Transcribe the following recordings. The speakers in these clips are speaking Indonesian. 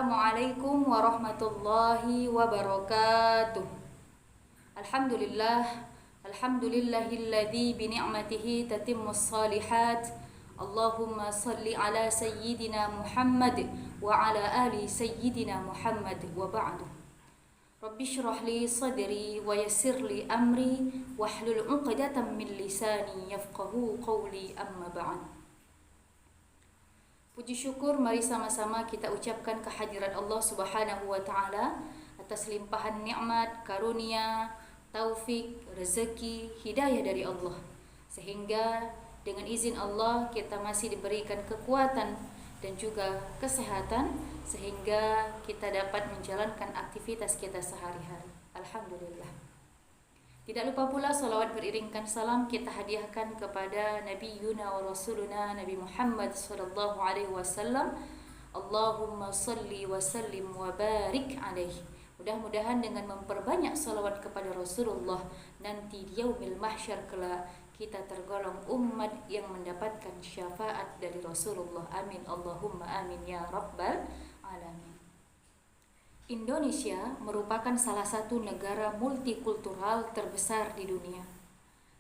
Assalamualaikum warahmatullahi wabarakatuh. Alhamdulillah, alhamdulillahilladzi bi ni'matihi tatimmus shalihat. Allahumma salli ala sayyidina Muhammad wa ala ali sayyidina Muhammad wa ba'du. Rabbi shrah li sadri wa yassir li amri wahlul 'uqdatam min lisani yafqahu qawli, amma ba'd. Puji syukur mari sama-sama kita ucapkan kehadirat Allah Subhanahu wa taala atas limpahan nikmat, karunia, taufik, rezeki, hidayah dari Allah. Sehingga dengan izin Allah kita masih diberikan kekuatan dan juga kesehatan sehingga kita dapat menjalankan aktivitas kita sehari-hari. Alhamdulillah. Tidak lupa pula salawat beriringkan salam kita hadiahkan kepada Nabi Yuna wa Rasuluna Nabi Muhammad sallallahu alaihi wasallam. Allahumma salli wa sallim wa barik alaihi. Mudah-mudahan dengan memperbanyak salawat kepada Rasulullah nanti di yaumil mahsyar kelak kita tergolong umat yang mendapatkan syafaat dari Rasulullah. Amin Allahumma amin ya rabbal alamin. Indonesia merupakan salah satu negara multikultural terbesar di dunia.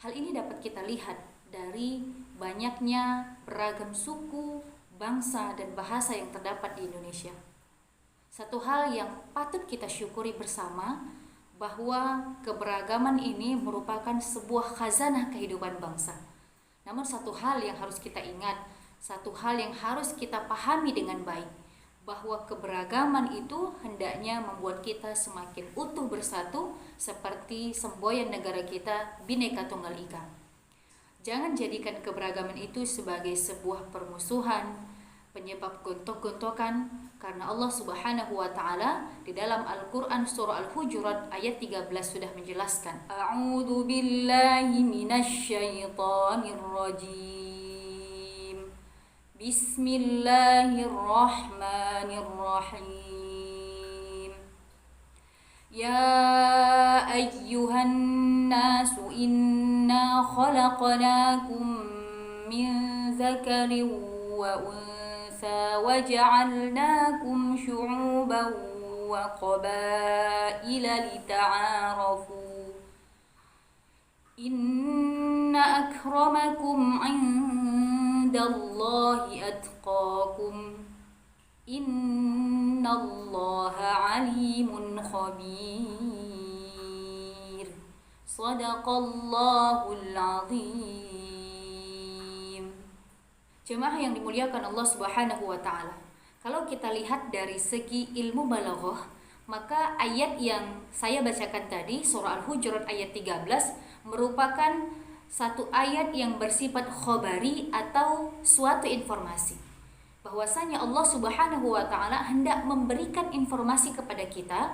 Hal ini dapat kita lihat dari banyaknya beragam suku, bangsa, dan bahasa yang terdapat di Indonesia. Satu hal yang patut kita syukuri bersama bahwa keberagaman ini merupakan sebuah khazanah kehidupan bangsa. Namun satu hal yang harus kita ingat, satu hal yang harus kita pahami dengan baik, bahwa keberagaman itu hendaknya membuat kita semakin utuh bersatu seperti semboyan negara kita Bhinneka Tunggal Ika. Jangan jadikan keberagaman itu sebagai sebuah permusuhan, penyebab gontok-gontokan, karena Allah Subhanahu wa taala di dalam Al-Qur'an surah Al-Hujurat ayat 13 sudah menjelaskan. A'udzu billahi minasy syaithanir rajim. Bismillahirrahmanirrahim. Ya ayyuhan nasu inna khalaqnakum min dzakarin wa untha wa ja'alnakum syu'uban wa qabaila lita'arafu. Inna akramakum 'indallahi atqakum. Innallaha 'alimun khabir. Shadaqallahul 'azim. Jemaah yang dimuliakan Allah Subhanahu wa taala. Kalau kita lihat dari segi ilmu balaghah, maka ayat yang saya bacakan tadi surah Al-Hujurat ayat 13 merupakan satu ayat yang bersifat khabari atau suatu informasi. Bahwasanya Allah Subhanahu wa taala hendak memberikan informasi kepada kita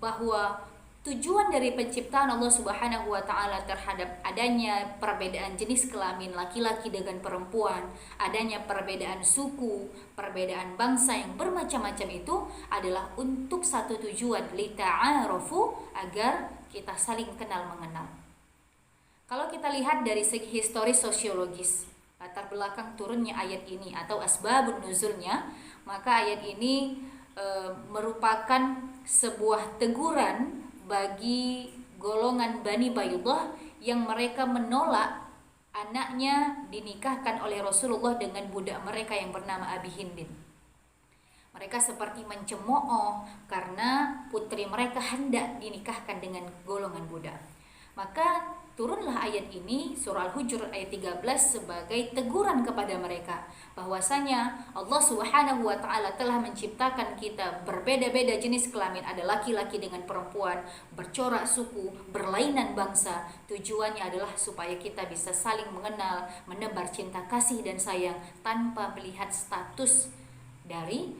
bahwa tujuan dari penciptaan Allah Subhanahu wa taala terhadap adanya perbedaan jenis kelamin laki-laki dengan perempuan, adanya perbedaan suku, perbedaan bangsa yang bermacam-macam itu adalah untuk satu tujuan, lita'arafu, agar kita saling kenal mengenal. Kalau kita lihat dari segi historis sosiologis, latar belakang turunnya ayat ini atau asbabun nuzulnya, maka ayat ini merupakan sebuah teguran bagi golongan Bani Baydhah yang mereka menolak anaknya dinikahkan oleh Rasulullah dengan budak mereka yang bernama Abi Hindin. Mereka seperti mencemooh karena putri mereka hendak dinikahkan dengan golongan budak. Maka turunlah ayat ini surah Al-Hujurat ayat 13 sebagai teguran kepada mereka bahwasanya Allah Subhanahu wa taala telah menciptakan kita berbeda-beda jenis kelamin, ada laki-laki dengan perempuan, bercorak suku, berlainan bangsa. Tujuannya adalah supaya kita bisa saling mengenal, menebar cinta kasih dan sayang tanpa melihat status dari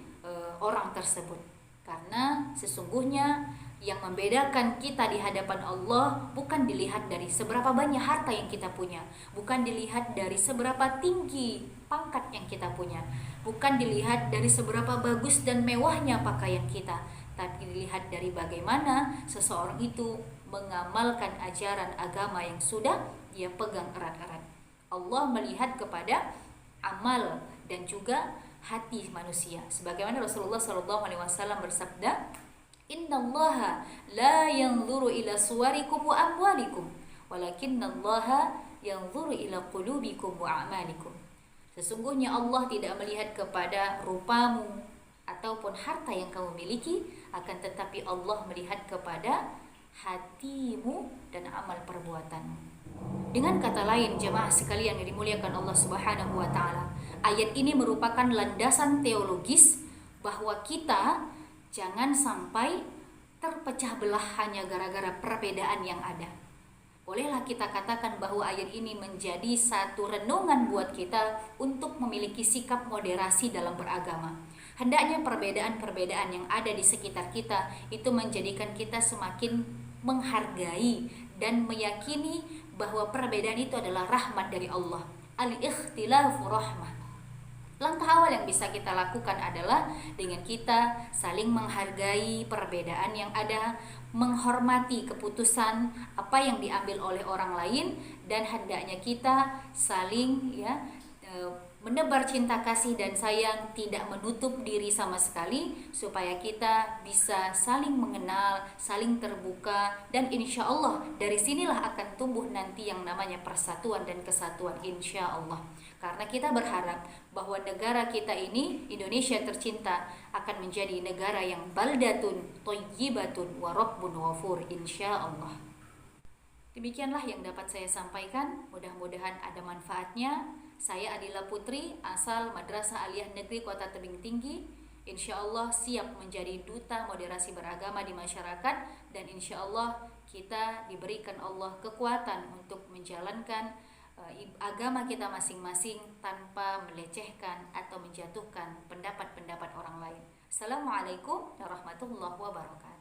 orang tersebut. Karena sesungguhnya yang membedakan kita di hadapan Allah bukan dilihat dari seberapa banyak harta yang kita punya, bukan dilihat dari seberapa tinggi pangkat yang kita punya, bukan dilihat dari seberapa bagus dan mewahnya pakaian kita, tapi dilihat dari bagaimana seseorang itu mengamalkan ajaran agama yang sudah dia pegang erat-erat. Allah melihat kepada amal dan juga hati manusia. Sebagaimana Rasulullah SAW bersabda, Innallaha la yanzuru ila suwarikum wa amwalikum, walakinnallaha yanzuru ila qulubikum wa a'malikum. Sesungguhnya Allah tidak melihat kepada rupamu ataupun harta yang kamu miliki, akan tetapi Allah melihat kepada hatimu dan amal perbuatanmu. Dengan kata lain, jemaah sekalian yang dimuliakan Allah Subhanahu wa taala, ayat ini merupakan landasan teologis bahwa kita jangan sampai terpecah belah hanya gara-gara perbedaan yang ada. Bolehlah kita katakan bahwa ayat ini menjadi satu renungan buat kita untuk memiliki sikap moderasi dalam beragama. Hendaknya perbedaan-perbedaan yang ada di sekitar kita itu menjadikan kita semakin menghargai dan meyakini bahwa perbedaan itu adalah rahmat dari Allah. Al-ikhtilafu rahmah. Langkah awal yang bisa kita lakukan adalah dengan kita saling menghargai perbedaan yang ada, menghormati keputusan apa yang diambil oleh orang lain, dan hendaknya kita saling menebar cinta kasih dan sayang, tidak menutup diri sama sekali, supaya kita bisa saling mengenal, saling terbuka, dan insya Allah dari sinilah akan tumbuh nanti yang namanya persatuan dan kesatuan, insya Allah. Karena kita berharap bahwa negara kita ini, Indonesia tercinta, akan menjadi negara yang baldatun thayyibatun wa rabbun ghafur, insya Allah. Demikianlah yang dapat saya sampaikan, mudah-mudahan ada manfaatnya. Saya Adila Putri, asal Madrasah Aliyah Negeri Kota Tebing Tinggi. Insya Allah siap menjadi duta moderasi beragama di masyarakat, dan insya Allah kita diberikan Allah kekuatan untuk menjalankan agama kita masing-masing tanpa melecehkan atau menjatuhkan pendapat-pendapat orang lain. Assalamualaikum warahmatullahi wabarakatuh.